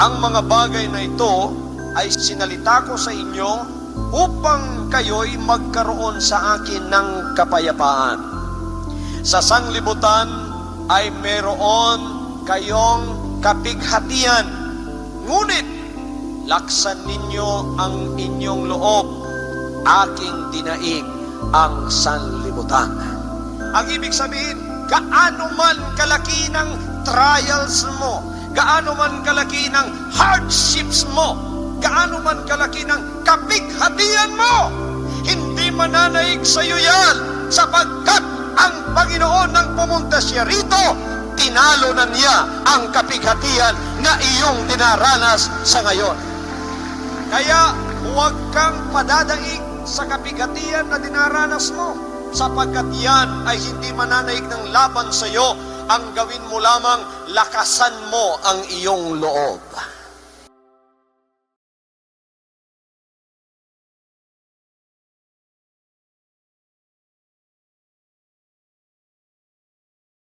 Ang mga bagay na ito ay sinalita ko sa inyo upang kayo'y magkaroon sa akin ng kapayapaan. Sa sanglibutan ay meron kayong kapighatian, ngunit laksan ninyo ang inyong loob, aking dinaig ang sanlibutan. Ang ibig sabihin, gaano man kalaki ng trials mo, gaano man kalaki ng hardships mo, gaano man kalaki ng kapighatian mo, hindi mananaig sa iyo yan, sapagkat ang Panginoon nang pumunta siya rito, tinalo na niya ang kapighatian na iyong dinaranas sa ngayon. Kaya huwag kang padadaig sa kapighatian na dinaranas mo, sapagkat yan ay hindi mananaig ng laban sa iyo. Ang gawin mo lamang, lakasan mo ang iyong loob.